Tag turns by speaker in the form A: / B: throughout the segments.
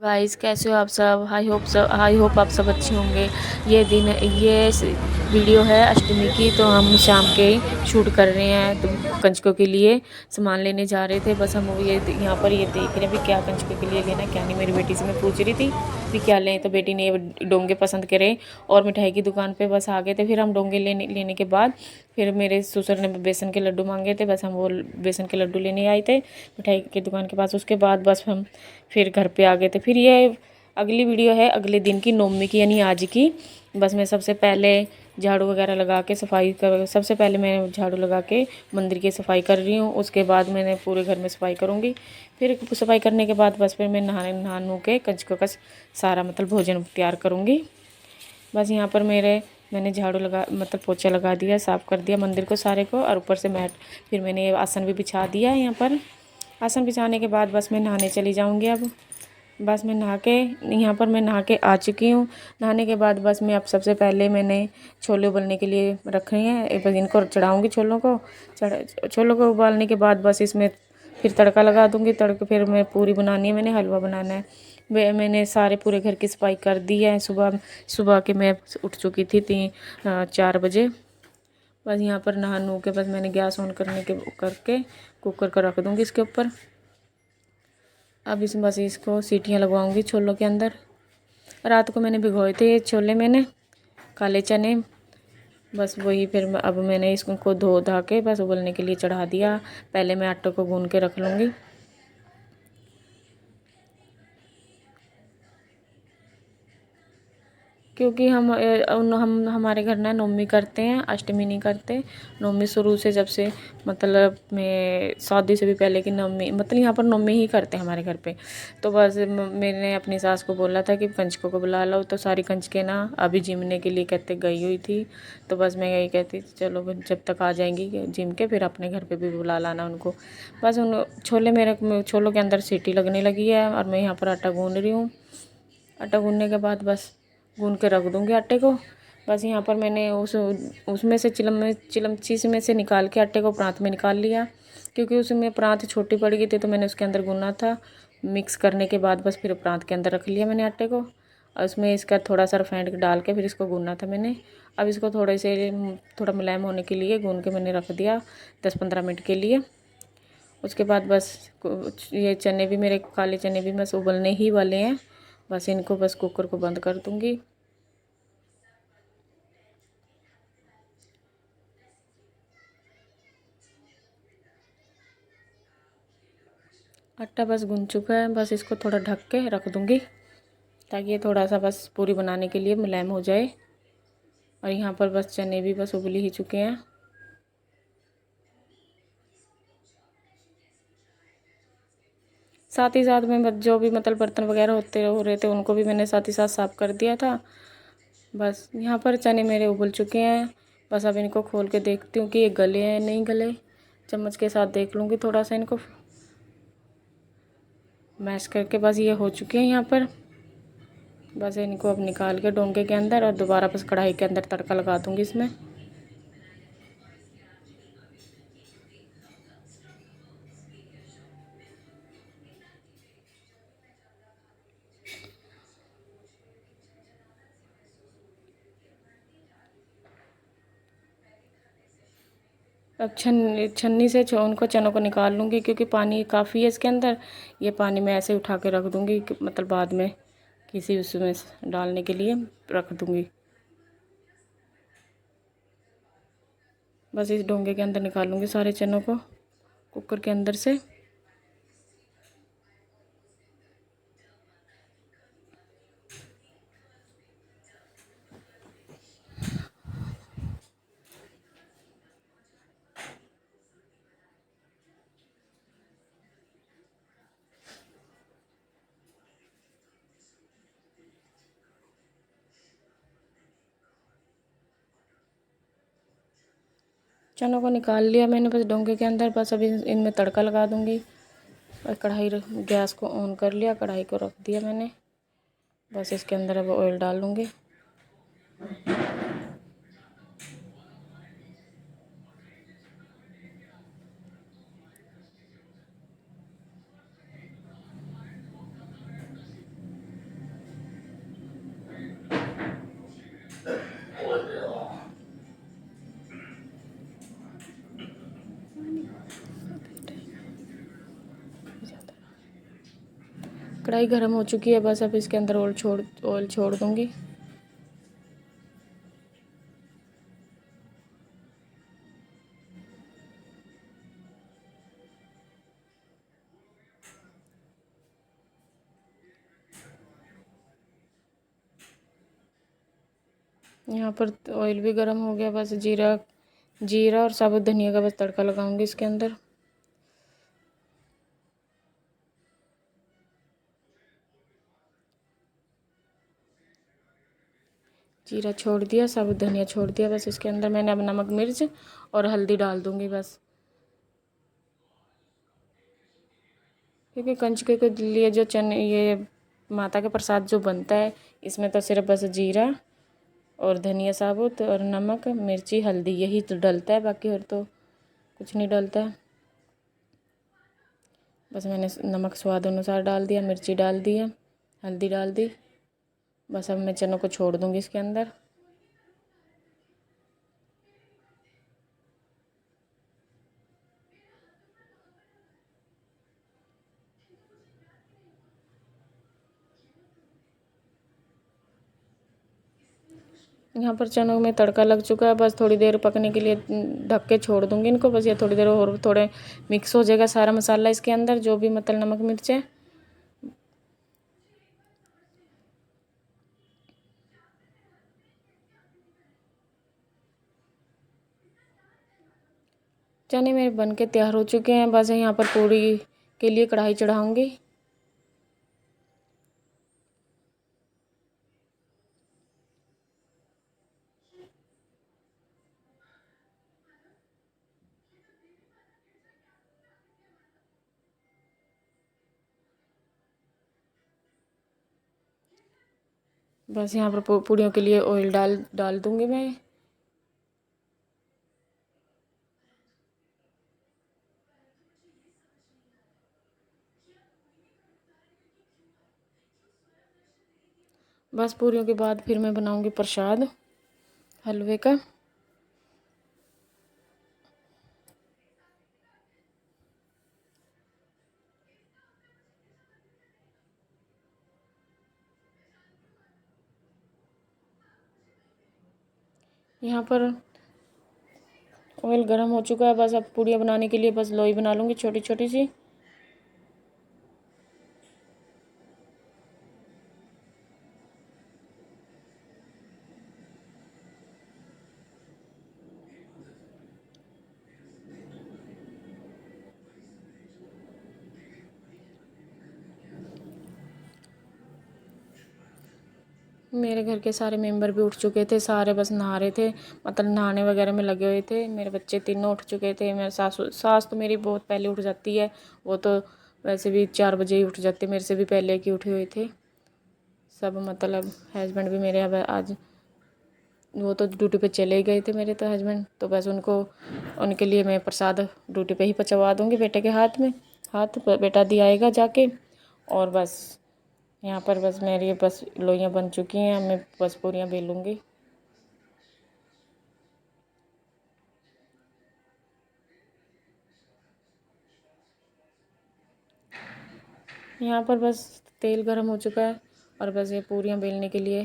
A: Guys, कैसे हो आप सब? आई होप आप सब अच्छे होंगे। ये वीडियो है अष्टमी की, तो हम शाम के शूट कर रहे हैं। तो कंजकों के लिए सामान लेने जा रहे थे। बस हम ये यहाँ पर ये देख रहे हैं भी क्या कंजकों के लिए लेना क्या नहीं। मेरी बेटी से मैं पूछ रही थी भी क्या लें, तो बेटी ने डोंगे पसंद करे और मिठाई की दुकान पे बस आ गए थे। फिर हम डोंगे लेने के बाद फिर मेरे ससुर ने बेसन के लड्डू मांगे थे। बस हम वो बेसन के लड्डू लेने आए थे मिठाई की दुकान के पास। उसके बाद बस हम फिर घर पे आ गए थे। फिर ये अगली वीडियो है अगले दिन की, नवमी की, यानी आज की। बस मैं सबसे पहले झाड़ू वगैरह लगा के सबसे पहले मैं झाड़ू लगा के मंदिर की सफाई कर रही हूँ। उसके बाद मैंने पूरे घर में सफाई करूँगी। फिर सफाई करने के बाद बस फिर मैं नहा नू के कंजकों का सारा मतलब भोजन तैयार करूँगी। बस यहाँ पर मैंने झाड़ू लगा मतलब पोछा लगा दिया, साफ़ कर दिया मंदिर को सारे को, और ऊपर से मैट फिर मैंने ये आसन भी बिछा दिया है। यहाँ पर आसन बिछाने के बाद बस मैं नहाने चली जाऊँगी। अब बस मैं यहाँ पर मैं नहा के आ चुकी हूँ। नहाने के बाद बस मैं अब सबसे पहले मैंने छोले उबलने के लिए रख रही हैं। बस इनको चढ़ाऊँगी छोलों को उबालने के बाद बस इसमें फिर तड़का लगा दूँगी। तड़का फिर मैं पूरी बनानी है, मैंने हलवा बनाना है। मैंने सारे पूरे घर की सफाई कर दी है। सुबह सुबह के मैं उठ चुकी थी 4 बजे। बस यहाँ पर नहा नू के बस मैंने गैस ऑन करके कुकर को रख दूँगी इसके ऊपर। अब बस इसको सीटियाँ लगवाऊँगी छोलों के अंदर। रात को मैंने भिगोए थे ये छोले, मैंने काले चने। बस वही फिर अब मैंने इसको धो धा के बस उबलने के लिए चढ़ा दिया। पहले मैं आटे को गूँध के रख लूँगी। क्योंकि हम हमारे घर ना नवमी करते हैं, अष्टमी नहीं करते। नवमी शुरू से जब से मतलब मैं शादी से भी पहले की नवमी मतलब यहाँ पर नवमी ही करते हैं हमारे घर पे। तो बस मैंने अपनी सास को बोला था कि कंजकों को बुला लो, तो सारी कंजकें ना अभी जिमने के लिए कहते गई हुई थी। तो बस मैं यही कहती चलो जब तक आ जाएंगी जिम के फिर अपने घर पर भी बुला लाना उनको। बस उन छोलों के अंदर सीटी लगने लगी है और मैं यहाँ पर आटा गूँध रही हूँ। आटा गूँधने के बाद बस गूँध के रख दूँगी आटे को। बस यहाँ पर मैंने उसमें से चिलमचीज में से निकाल के आटे को प्रांत में निकाल लिया, क्योंकि उसमें प्रांत छोटी पड़ गई थी तो मैंने उसके अंदर गूँना था। मिक्स करने के बाद बस फिर प्रांत के अंदर रख लिया मैंने आटे को, और उसमें इसका थोड़ा सा रिफाइंड डाल के फिर इसको गूँना था मैंने। अब इसको थोड़ा मुलायम होने के लिए गूँध के मैंने रख दिया 10-15 मिनट के लिए। उसके बाद बस ये चने भी मेरे काले चने भी बस उबलने ही वाले हैं। बस इनको बस कुकर को बंद कर दूँगी। आटा बस गूंद चुका है, बस इसको थोड़ा ढक के रख दूँगी ताकि ये थोड़ा सा बस पूरी बनाने के लिए मुलायम हो जाए। और यहाँ पर बस चने भी बस उबल ही चुके हैं। साथ ही साथ में जो भी मतलब बर्तन वगैरह हो रहे थे उनको भी मैंने साथ ही साथ साफ़ कर दिया था। बस यहाँ पर चने मेरे उबल चुके हैं। बस अब इनको खोल के देखती हूँ कि ये गले हैं नहीं गले। चम्मच के साथ देख लूँगी थोड़ा सा इनको मैश करके। बस ये हो चुके हैं यहाँ पर। बस इनको अब निकाल के डोंगे के अंदर और दोबारा बस कढ़ाई के अंदर तड़का लगा दूँगी इसमें। अब छन्नी से उनको चनों को निकाल लूँगी, क्योंकि पानी काफ़ी है इसके अंदर। ये पानी मैं ऐसे उठा के रख दूँगी मतलब बाद में किसी उसमें डालने के लिए रख दूँगी। बस इस डोंगे के अंदर निकाल लूँगी सारे चनों को कुकर के अंदर से। चनों को निकाल लिया मैंने बस डोंगे के अंदर। बस अभी इनमें तड़का लगा दूँगी। और गैस को ऑन कर लिया, कढ़ाई को रख दिया मैंने। बस इसके अंदर अब ऑयल डाल लूँगी। कढ़ाई गर्म हो चुकी है, बस अब इसके अंदर ऑयल छोड़ दूँगी। यहाँ पर ऑयल भी गर्म हो गया, बस जीरा जीरा और साबुत धनिया का बस तड़का लगाऊंगी इसके अंदर। जीरा छोड़ दिया, साबुत धनिया छोड़ दिया, बस इसके अंदर मैंने अब नमक मिर्च और हल्दी डाल दूंगी बस। क्योंकि कंजके के लिए जो ये माता के प्रसाद जो बनता है, इसमें तो सिर्फ बस जीरा और धनिया साबुत और नमक मिर्ची हल्दी यही तो डलता है, बाकी और तो कुछ नहीं डलता है। बस मैंने नमक स्वाद अनुसार डाल दिया, मिर्ची डाल दिया, हल्दी डाल दी। बस अब मैं चनों को छोड़ दूंगी इसके अंदर। यहाँ पर चनों में तड़का लग चुका है, बस थोड़ी देर पकने के लिए ढक के छोड़ दूंगी इनको। बस ये थोड़ी देर और थोड़े मिक्स हो जाएगा सारा मसाला इसके अंदर, जो भी मतलब नमक मिर्च है। चने मेरे बन के तैयार हो चुके हैं, बस यहाँ पर पूड़ी के लिए कढ़ाई चढ़ाऊँगी। बस यहाँ पर पूड़ियों के लिए ऑयल डाल दूँगी मैं। बस पूरियों के बाद फिर मैं बनाऊँगी प्रसाद हलवे का। यहाँ पर ऑयल गर्म हो चुका है, बस अब पूड़ियाँ बनाने के लिए बस लोई बना लूँगी छोटी छोटी सी। मेरे घर के सारे मेंबर भी उठ चुके थे, सारे बस नहा रहे थे, मतलब नहाने वगैरह में लगे हुए थे। मेरे बच्चे तीनों उठ चुके थे। मेरे सास तो मेरी बहुत पहले उठ जाती है, वो तो वैसे भी 4 बजे ही उठ जाते, मेरे से भी पहले की उठे हुए थे सब। मतलब हस्बैंड भी मेरे अब आज वो तो ड्यूटी पे चले गए थे मेरे तो हस्बैंड, तो बस उनके लिए मैं प्रसाद ड्यूटी पे ही पहुंचवा दूँगी बेटे के हाथ में। बेटा दिया आएगा जाके। और बस यहाँ पर बस मेरी बस लोइयाँ बन चुकी हैं, मैं बस पूरियाँ बेलूँगी। यहाँ पर बस तेल गर्म हो चुका है और बस ये पूरियाँ बेलने के लिए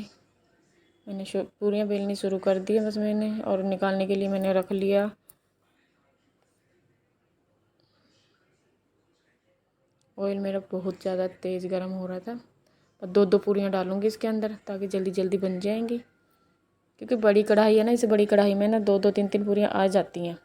A: मैंने पूरियाँ बेलनी शुरू कर दी है बस मैंने, और निकालने के लिए मैंने रख लिया। ऑयल मेरा बहुत ज़्यादा तेज़ गर्म हो रहा था, और 2-2 पूरियाँ डालूँगी इसके अंदर ताकि जल्दी जल्दी बन जाएंगी। क्योंकि बड़ी कढ़ाई है ना, इस बड़ी कढ़ाई में ना 2-2 3-3 पूरियाँ आ जाती हैं।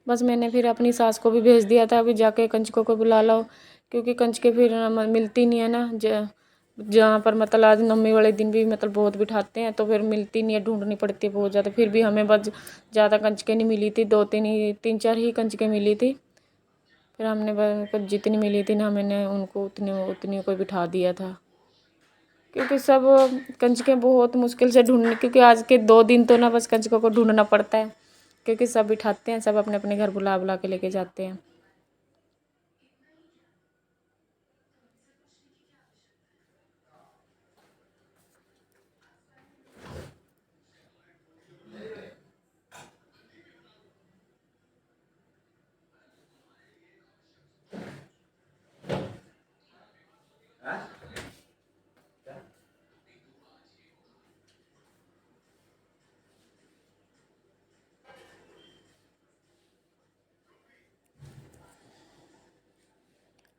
A: बस मैंने फिर अपनी सास को भी भेज दिया था अभी जाके कंजकों को बुला लो, क्योंकि कंजकें फिर मिलती नहीं है ना। जहाँ पर मतलब आज नवमी वाले दिन भी मतलब बहुत बिठाते हैं, तो फिर मिलती नहीं है, ढूंढनी पड़ती है बहुत ज़्यादा। फिर भी हमें बस ज़्यादा कंजकें नहीं मिली थी, 3-4 ही कंजकें मिली थी। फिर हमने बस जितनी मिली थी ना, मैंने उनको उतनी को बिठा दिया था। क्योंकि सब कंजकें बहुत मुश्किल से ढूंढने, क्योंकि आज के 2 दिन तो ना बस कंजकों को ढूंढना पड़ता है, क्योंकि सब बिठाते हैं, सब अपने अपने घर बुला बुला के लेके जाते हैं।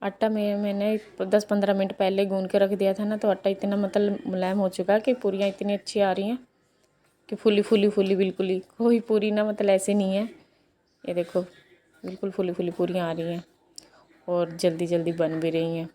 A: आटा में मैंने 10-15 मिनट पहले गूंद के रख दिया था ना, तो आटा इतना मतलब मुलायम हो चुका है कि पूरियाँ इतनी अच्छी आ रही हैं कि फूली फूली फूली बिल्कुल ही, कोई पूरी ना मतलब ऐसे नहीं है। ये देखो बिल्कुल फूली फूली पूरियाँ आ रही हैं और जल्दी जल्दी बन भी रही हैं।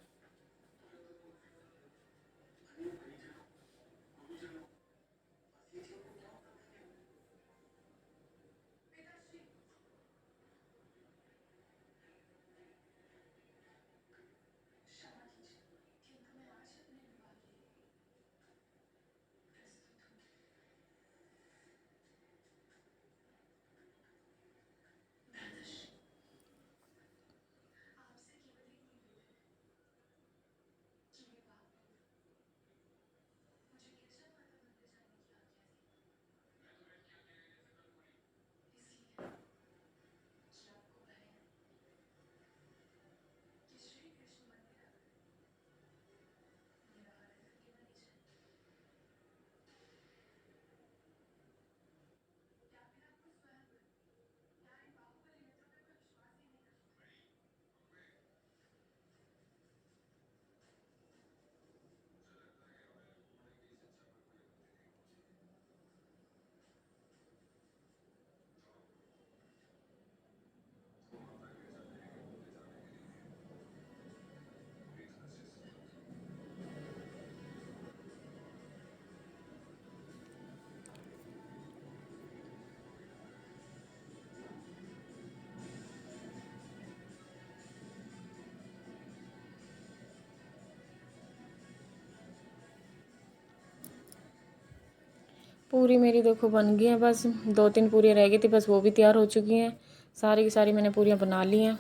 A: पूरी मेरी देखो बन गई है, बस 2-3 पूरियाँ रह गई थी, बस वो भी तैयार हो चुकी हैं। सारी की सारी मैंने पूरियाँ बना ली हैं।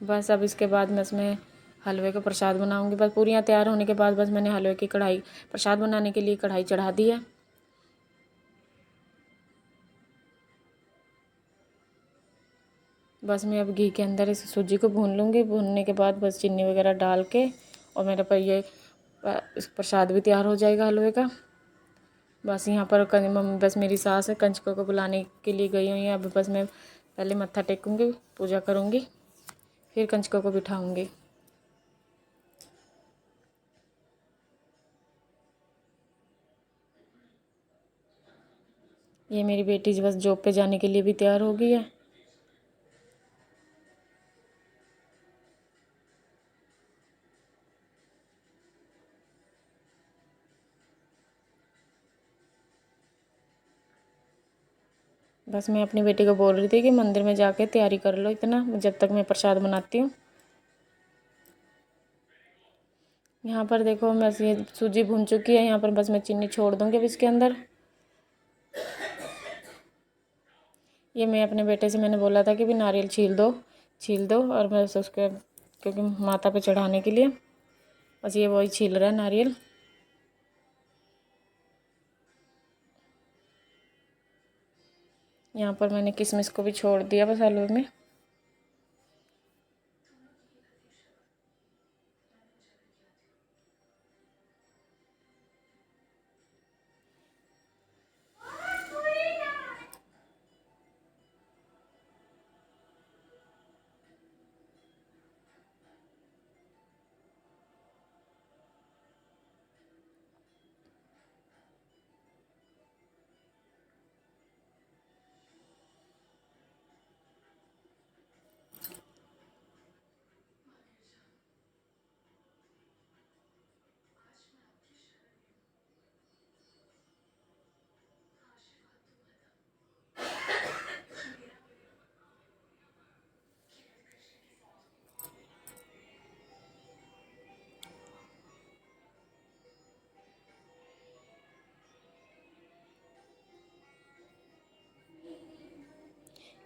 A: बस अब इसके बाद मैं इसमें हलवे का प्रसाद बनाऊंगी। बस पूरियाँ तैयार होने के बाद बस मैंने हलवे की कढ़ाई, प्रसाद बनाने के लिए कढ़ाई चढ़ा दी है। बस मैं अब घी के अंदर इस सूजी को भून लूँगी। भूनने के बाद बस चीनी वगैरह डाल के और मेरे पर ये इस प्रसाद भी तैयार हो जाएगा हलवे का। बस यहाँ पर मम्मी, बस मेरी सास है, कंजकों को बुलाने के लिए गई हुई है। अब बस मैं पहले मत्था टेकूँगी, पूजा करूँगी, फिर कंजकों को बिठाऊँगी। ये मेरी बेटी बस जॉब पे जाने के लिए भी तैयार हो गई है। बस मैं अपनी बेटी को बोल रही थी कि मंदिर में जाके तैयारी कर लो इतना, जब तक मैं प्रसाद बनाती हूँ। यहाँ पर देखो मैं ये सूजी भून चुकी है। यहाँ पर बस मैं चीनी छोड़ दूँगी अब इसके अंदर। ये मैं अपने बेटे से मैंने बोला था कि भी नारियल छील दो और बस उसके, क्योंकि माता पे चढ़ाने के लिए, बस ये वही छील रहा है नारियल। यहाँ पर मैंने किशमिश को भी छोड़ दिया बस हलवे में।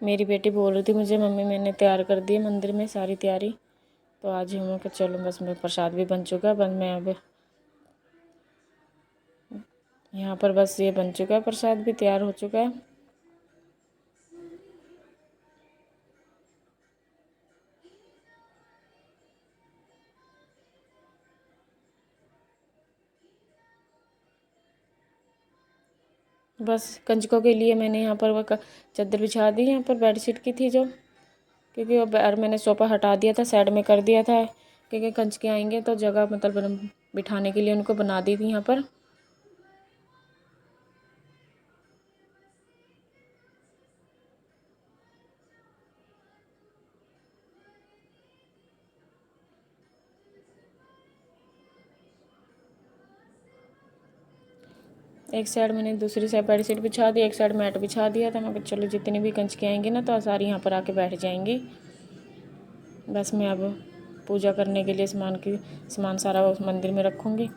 A: मेरी बेटी बोल रही थी मुझे, मम्मी मैंने तैयार कर दी है मंदिर में सारी तैयारी। तो आज ही मैं कि चलो, बस मैं प्रसाद भी बन चुका है। बस मैं अब यहाँ पर बस ये बन चुका है, प्रसाद भी तैयार हो चुका है। बस कंजकों के लिए मैंने यहाँ पर वो चादर बिछा दी, यहाँ पर बेडशीट की थी जो, क्योंकि वो मैंने सोफ़ा हटा दिया था, साइड में कर दिया था, क्योंकि कंच के आएंगे तो जगह मतलब बिठाने के लिए उनको बना दी थी यहाँ पर। एक साइड मैंने दूसरी साइड बेड शीट बिछा दी, एक साइड मैट बिछा दिया था। मैं कहा चलो जितनी भी कंच के आएंगी ना तो सारी यहाँ पर आके बैठ जाएंगी। बस मैं अब पूजा करने के लिए सामान सारा उस मंदिर में रखूँगी।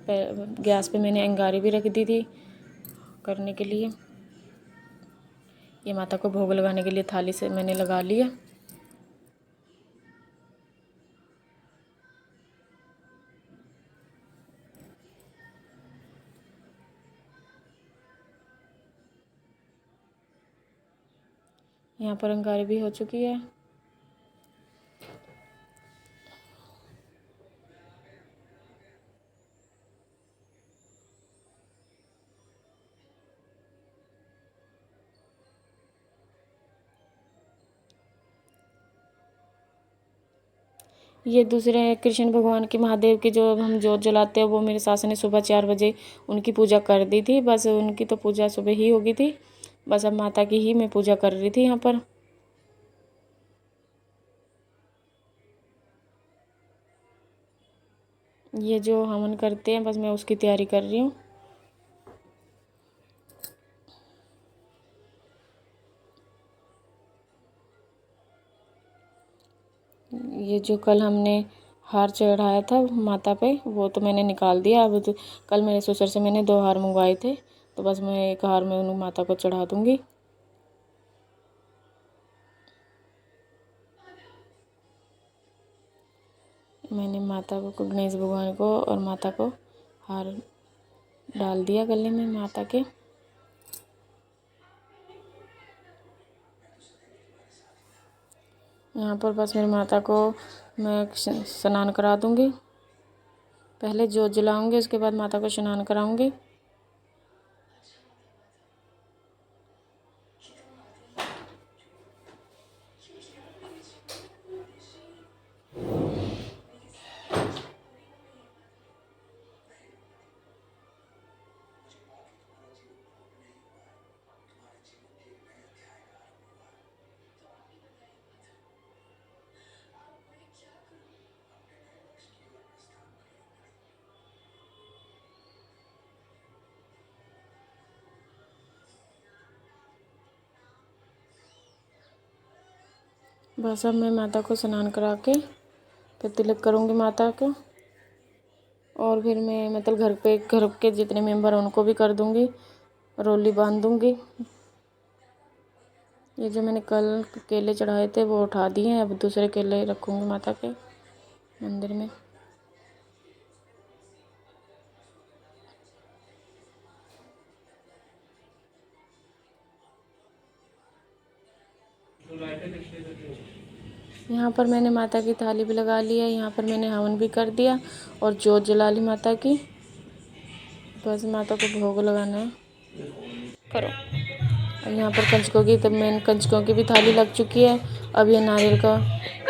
A: गैस पे मैंने अंगारी भी रख दी थी करने के लिए। ये माता को भोग लगाने के लिए थाली से मैंने लगा लिया। यहाँ पर अंगारी भी हो चुकी है। ये दूसरे कृष्ण भगवान के महादेव की जो हम जोत जलाते हैं वो मेरे सास ने सुबह 4 बजे उनकी पूजा कर दी थी। बस उनकी तो पूजा सुबह ही होगी थी। बस अब माता की ही मैं पूजा कर रही थी यहाँ पर। ये जो हवन करते हैं बस मैं उसकी तैयारी कर रही हूँ। ये जो कल हमने हार चढ़ाया था माता पे वो तो मैंने निकाल दिया। अब तो कल मेरे ससुर से मैंने 2 हार मंगवाए थे, तो बस मैं एक हार में उन माता को चढ़ा दूँगी। मैंने माता को, गणेश भगवान को और माता को हार डाल दिया गले में माता के। यहाँ पर बस मेरी माता को मैं स्नान करा दूँगी। पहले जोत जलाऊँगी, उसके बाद माता को स्नान कराऊँगी। बस अब मैं माता को स्नान करा के फिर तिलक करूँगी माता को। और फिर मैं मतलब घर के जितने मेंबर हैं उनको भी कर दूँगी, रोली बांध दूँगी। ये जो मैंने कल केले चढ़ाए थे वो उठा दिए हैं। अब दूसरे केले रखूँगी माता के मंदिर में। यहाँ पर मैंने माता की थाली भी लगा ली है। यहाँ पर मैंने हवन भी कर दिया और जोत जला ली माता की। बस माता को भोग लगाना है। करो। और यहाँ पर कंचकों की, तब मैंने कंचकों की भी थाली लग चुकी है। अब ये नारियल का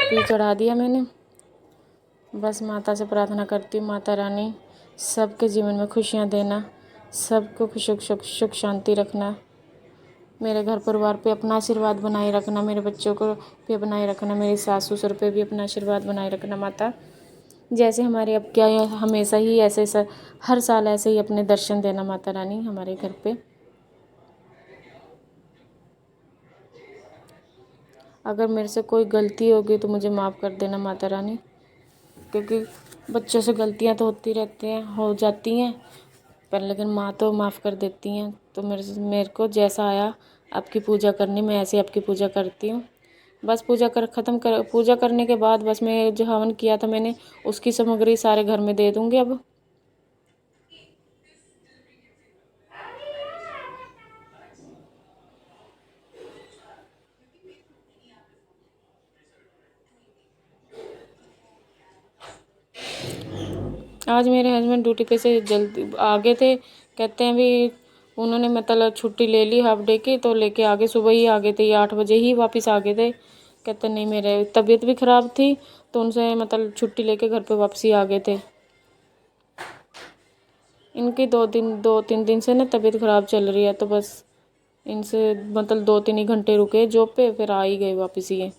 A: भी चढ़ा दिया मैंने। बस माता से प्रार्थना करती हूँ, माता रानी सबके जीवन में खुशियाँ देना, सबको सुख शांति रखना, मेरे घर परिवार पे अपना आशीर्वाद बनाए रखना, मेरे बच्चों को भी बनाए रखना, मेरे सास ससुर पे भी अपना आशीर्वाद बनाए रखना। माता जैसे हमारे अब क्या है, हमेशा ही ऐसे हर साल ऐसे ही अपने दर्शन देना माता रानी हमारे घर पे। अगर मेरे से कोई गलती होगी तो मुझे माफ़ कर देना माता रानी, क्योंकि बच्चों से गलतियां तो होती रहती हैं, हो जाती हैं, पर लेकिन माँ तो माफ़ कर देती हैं। तो मेरे को जैसा आया आपकी पूजा करनी, मैं ऐसे आपकी पूजा करती हूँ। बस पूजा करने के बाद बस मैं जो हवन किया था मैंने उसकी सामग्री सारे घर में दे दूँगी। अब आज मेरे हस्बैंड ड्यूटी पे से जल्दी आ गए थे, कहते हैं भी उन्होंने मतलब छुट्टी ले ली हाफ डे की, तो लेके आगे सुबह ही आ गए थे, ये 8 बजे ही वापस आ गए थे। कहते नहीं मेरे तबीयत भी ख़राब थी, तो उनसे मतलब छुट्टी लेके घर पे वापसी आ गए थे। इनकी 2-3 दिन से ना तबीयत ख़राब चल रही है, तो बस इनसे मतलब 2-3 ही घंटे रुके जॉब पे, फिर आ ही गए वापस ये।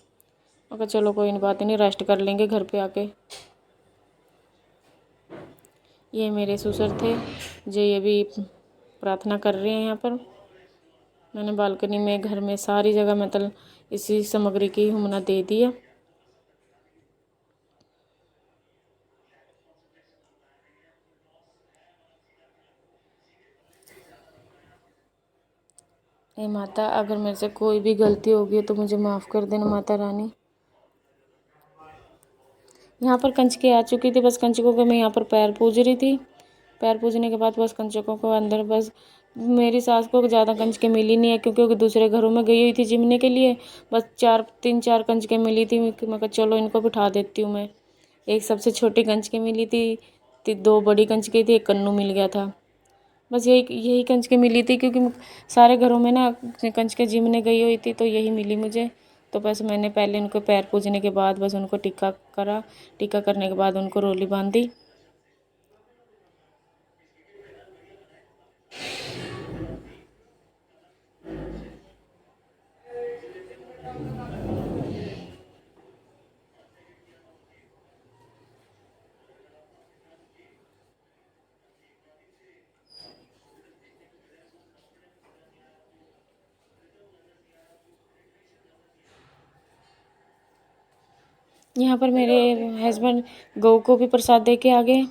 A: मगर चलो कोई बात नहीं, रेस्ट कर लेंगे घर पे आके। ये मेरे ससुर थे जो ये भी प्रार्थना कर रहे हैं यहाँ पर। मैंने बालकनी में घर में सारी जगह मतलब इसी सामग्री की हुमना दे दिया। हे माता, अगर मेरे से कोई भी गलती होगी तो मुझे माफ़ कर देना माता रानी। यहाँ पर कंचके आ चुकी थी, बस कंचकों के मैं यहाँ पर पैर पूज रही थी। पैर पूजने के बाद बस कंचकों को अंदर, बस मेरी सास को ज़्यादा कंचके मिली नहीं है क्योंकि वो दूसरे घरों में गई हुई थी जिमने के लिए। बस 3-4 कंचके मिली थी। मैं कहा चलो इनको बिठा देती हूँ मैं। एक सबसे छोटी कंचके मिली थी, 2 बड़ी कंचके थी, एक कन्नू मिल गया था। बस यही कंचके मिली थी क्योंकि सारे घरों में ना कंचके जिमने गई हुई थी, तो यही मिली मुझे। तो बस मैंने पहले उनको पैर पूजने के बाद बस उनको टीका करा। टीका करने के बाद उनको रोली बांधी। यहाँ पर मेरे हस्बैंड गऊ को भी प्रसाद दे के आ गए।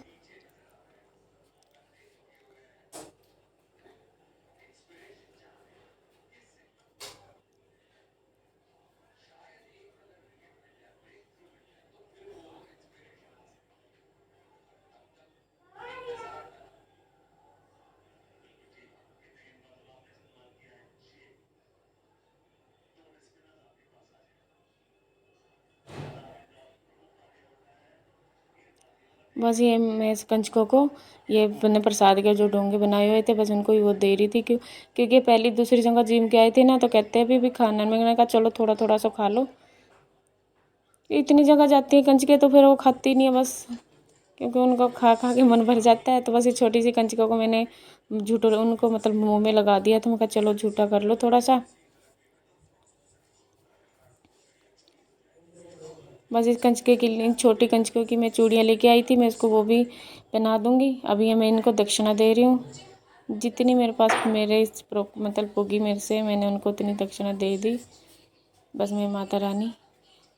A: बस ये मैं इस कंचकों को ये मैंने प्रसाद के जो डोंगे बनाए हुए थे बस उनको ही वो दे रही थी, क्योंकि पहली दूसरी जगह जिम के आए थे ना, तो कहते हैं अभी खाना। मैंने कहा चलो थोड़ा थोड़ा सा खा लो। इतनी जगह जाती है कंचके तो फिर वो खाती नहीं है बस, क्योंकि उनको खा खा के मन भर जाता है। तो बस ये छोटी सी कंचकों को मैंने झूठो उनको मतलब मुँह में लगा दिया। तो मैं कहा चलो झूठा कर लो थोड़ा सा। बस इस कंचके की छोटी कंचकों की मैं चूड़ियाँ लेके आई थी, मैं इसको वो भी पहना दूँगी। अभी ये मैं इनको दक्षिणा दे रही हूँ। जितनी मेरे पास मेरे मतलब होगी मेरे से, मैंने उनको उतनी दक्षिणा दे दी। बस मैं माता रानी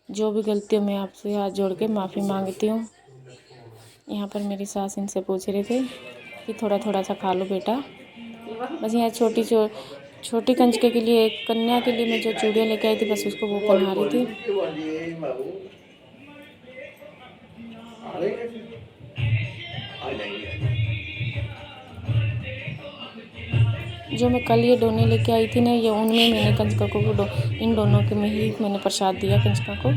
A: जो भी गलती हो मैं आपसे हाथ जोड़ के माफ़ी मांगती हूँ। यहाँ पर मेरी सास इनसे पूछ रहे थे कि थोड़ा थोड़ा सा खा लो बेटा। बस यहाँ छोटी कंचके के लिए, कन्या के लिए मैं जो चूड़ियाँ लेके आई थी बस उसको वो पहना रही थी। जो मैं कल ये डोने लेके आई थी ना, ये उनमें मैंने कंचका को इन दोनों के में ही मैंने प्रसाद दिया कंचका को।